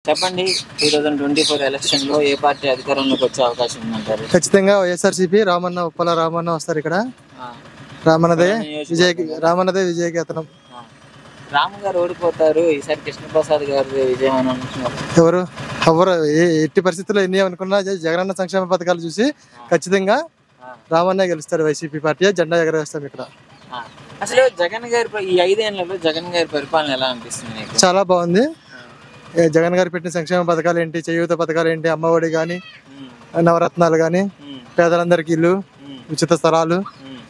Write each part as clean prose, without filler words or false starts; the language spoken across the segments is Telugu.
చెప్పండి 2024 ఎలక్షన్ లో ఏ పార్టీ అధికారంలోకి వచ్చే అవకాశం ఉందంటారు? ఖచ్చితంగా వైఎస్ఆర్సీపీ రామన్న ఉప్పల రామన్న వస్తారు ఇక్కడ. రామన్నదే రామన్నదే విజయకేతనం. రాము గారు ఓడిపోతారు, ఈసారి కృష్ణప్రసాద్ గారి విజయం అని అంటున్నారు. ఎవరు ఎట్టి పరిస్థితుల్లో ఎన్ని అనుకున్నా జగనన్న సంక్షేమ పథకాలు చూసి ఖచ్చితంగా రామన్న గెలుస్తారు. వైసీపీ పార్టీ జెండా ఎగరేస్తాం ఇక్కడ. అసలు జగన్ గారి ఈ 5 ఏళ్లలో జగన్ గారి పరిపాలన ఎలా అనిపిస్తుంది? చాలా బాగుంది. జగన్ గారు పెట్టిన సంక్షేమ పథకాలు ఏంటి, చేయూత పథకాలు ఏంటి, అమ్మఒడి కానీ, నవరత్నాలు కానీ, పేదలందరికీ ఇల్లు, ఉచిత స్థలాలు,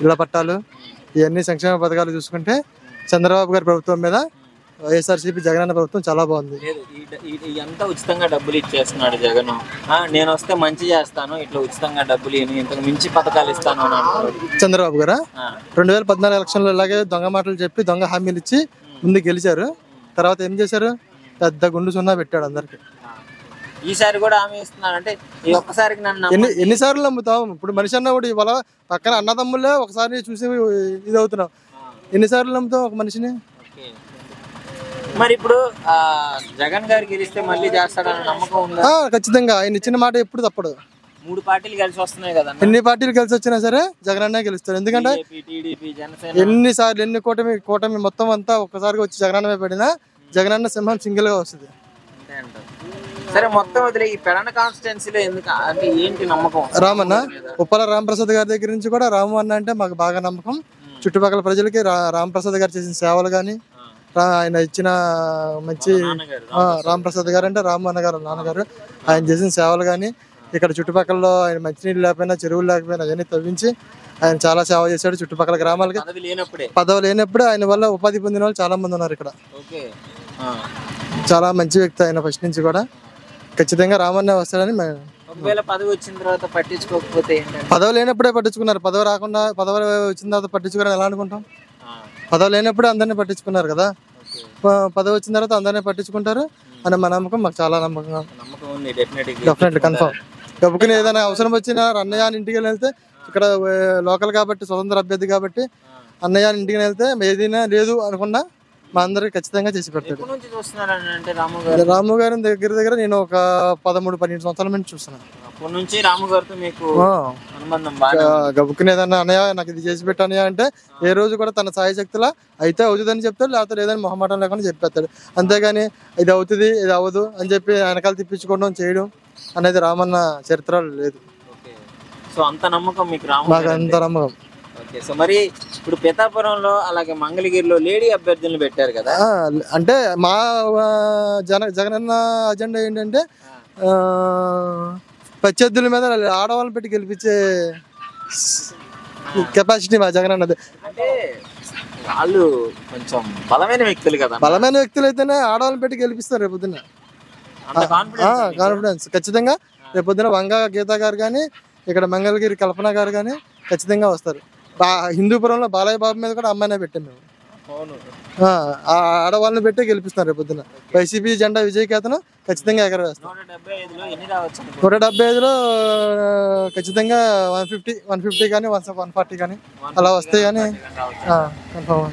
ఇళ్ల పట్టాలు, ఇవన్నీ సంక్షేమ పథకాలు చూసుకుంటే చంద్రబాబు గారి ప్రభుత్వం మీద వైఎస్ఆర్సీపీ జగనన్న ప్రభుత్వం చాలా బాగుంది. ఎంత ఉచితంగా డబ్బులు ఇచ్చేస్తున్నాడు జగన్. నేను వస్తే మంచి చేస్తాను, ఇట్లా ఉచితంగా డబ్బులు ఇంతకు మించి పథకాలు ఇస్తాను అని అంటున్నాడు చంద్రబాబు గారు. 2014 ఎలక్షన్లో ఇలాగే దొంగ మాటలు చెప్పి దొంగ హామీలు ఇచ్చి ముందు గెలిచారు. తర్వాత ఏం చేశారు? పెద్ద గుండు సున్నా పెట్టాడు అందరికి. ఈసారి కూడా హామీ ఇస్తున్నాడు అంటే ఒక్కసారికి ఎన్నిసార్లు నమ్ముతాం? ఇప్పుడు మనిషి అన్న కూడా ఇవాళ పక్కన అన్నదమ్ములే ఒకసారి చూసి ఇది అవుతున్నాం. ఎన్నిసార్లు నమ్ముతాం ఒక మనిషిని? మరి ఇప్పుడు జగన్ గారు గెలిస్తే మళ్ళీ చేస్తాడన్న నమ్మకం ఉందా? ఖచ్చితంగా. ఆయన ఇచ్చిన మాట ఎప్పుడు తప్పడు. 3 పార్టీలు కలిసి వస్తున్నాయి కదా. ఎన్ని పార్టీలు కలిసి వచ్చినా సరే జగన్ అన్నే గెలుస్తారు. ఎందుకంటే ఎన్నిసార్లు ఎన్ని కూటమి మొత్తం అంతా ఒక్కసారిగా వచ్చి జగన్ అన్న పడినా జగన్ అన్న సింహం సింగిల్ గా వస్తుంది. సరే, మొత్తం వదిలే ఈ పెడన కాన్స్టిట్యున్సీలో ఎందుకు అంటే ఏంటి నమ్మకం? రామన్న ఉప్పల రామప్రసాద్ గారి దగ్గర నుంచి కూడా రాము అన్న అంటే మాకు బాగా నమ్మకం. చుట్టుపక్కల ప్రజలకి రామప్రసాద్ గారు చేసిన సేవలు కానీ, ఆయన ఇచ్చిన మంచి రామప్రసాద్ గారు అంటే రాము అన్న గారు నాన్నగారు, ఆయన చేసిన సేవలు కానీ, ఇక్కడ చుట్టుపక్కల ఆయన మంచినీళ్ళు లేకపోయినా చెరువులు లేకపోయినా అవన్నీ తవ్వించి ఆయన చాలా సేవ చేశాడు. చుట్టుపక్కల గ్రామాలకి పదవి లేనప్పుడు ఆయన వల్ల ఉపాధి పొందిన వాళ్ళు చాలా మంది ఉన్నారు ఇక్కడ. చాలా మంచి వ్యక్తి ఆయన ఫస్ట్ నుంచి కూడా. ఖచ్చితంగా రామన్న వస్తాడని. ఒకవేళ పదవి వచ్చిన తర్వాత పట్టించుకోకపోతే పదవి లేనప్పుడే పట్టించుకున్నారు. పదవి రాకుండా పదవి వచ్చిన తర్వాత పట్టించుకోవడం ఎలా అనుకుంటాం? పదవి లేనప్పుడే అందరినీ పట్టించుకున్నారు కదా. పదవి వచ్చిన తర్వాత అందరినీ పట్టించుకుంటారు అని మా నమ్మకం. మాకు చాలా నమ్మకంగా డెఫినెట్లీ కన్ఫర్మ్. గబుకుని ఏదైనా అవసరం వచ్చినా అన్నయ్య ఇంటికి వెళ్తే, ఇక్కడ లోకల్ కాబట్టి స్వతంత్ర అభ్యర్థి కాబట్టి అన్నయ్య ఇంటికి వెళ్తే ఏదైనా లేదు అనుకున్నా మా అందరికి ఖచ్చితంగా చేసి పెడతాడు. రాము గారి దగ్గర నేను ఒక 13-12 సంవత్సరాల నుంచి చూస్తున్నాను. గబుక్కుని ఏదన్నా అన్నయ్య నాకు ఇది చేసి పెట్టానయ్య అంటే ఏ రోజు కూడా తన సాయ శక్తిలా అయితే అవుతుందని చెప్తాడు, లేకపోతే లేదని మొహమాటం లేకుండా చెప్పేస్తాడు. అంతేగాని ఇది అవుతుంది ఇది అవ్వదు అని చెప్పి వెనకాల తిప్పించుకోవడం చేయడం అనేది రామన్న చరిత్రలో లేదు. మాకు అంత నమ్మకం. సో మరి ఇప్పుడు పిఠాపురంలో అలాగే మంగళగిరిలో లేడీ అభ్యర్థులను పెట్టారు కదా. అంటే మా జగనన్న అజెండా ఏంటంటే ప్రత్యర్థుల మీద ఆడవాళ్ళని పెట్టి గెలిపించే కెపాసిటీ మా జగనన్నది. అంటే వాళ్ళు కొంచెం బలమైన వ్యక్తులు కదా. బలమైన వ్యక్తులు అయితేనే ఆడవాళ్ళని పెట్టి గెలిపిస్తారు రేపొద్దున. కాన్ఫిడెన్స్ ఖచ్చితంగా రేపొద్దున వంగ గీత గారు కానీ, ఇక్కడ మంగళగిరి కల్పన గారు కానీ ఖచ్చితంగా వస్తారు. హిందూపురంలో బాలయ్య బాబు మీద కూడా అమ్మాయినే పెట్టాం మేము. ఆడవాళ్ళని పెట్టి గెలిపిస్తాం రేపొద్దున. వైసీపీ జెండా విజయకేతనం ఖచ్చితంగా ఎగరవేస్తాం. 175లో ఖచ్చితంగా 150 కానీ 140 కానీ అలా వస్తాయి కానీ కన్ఫర్మ్.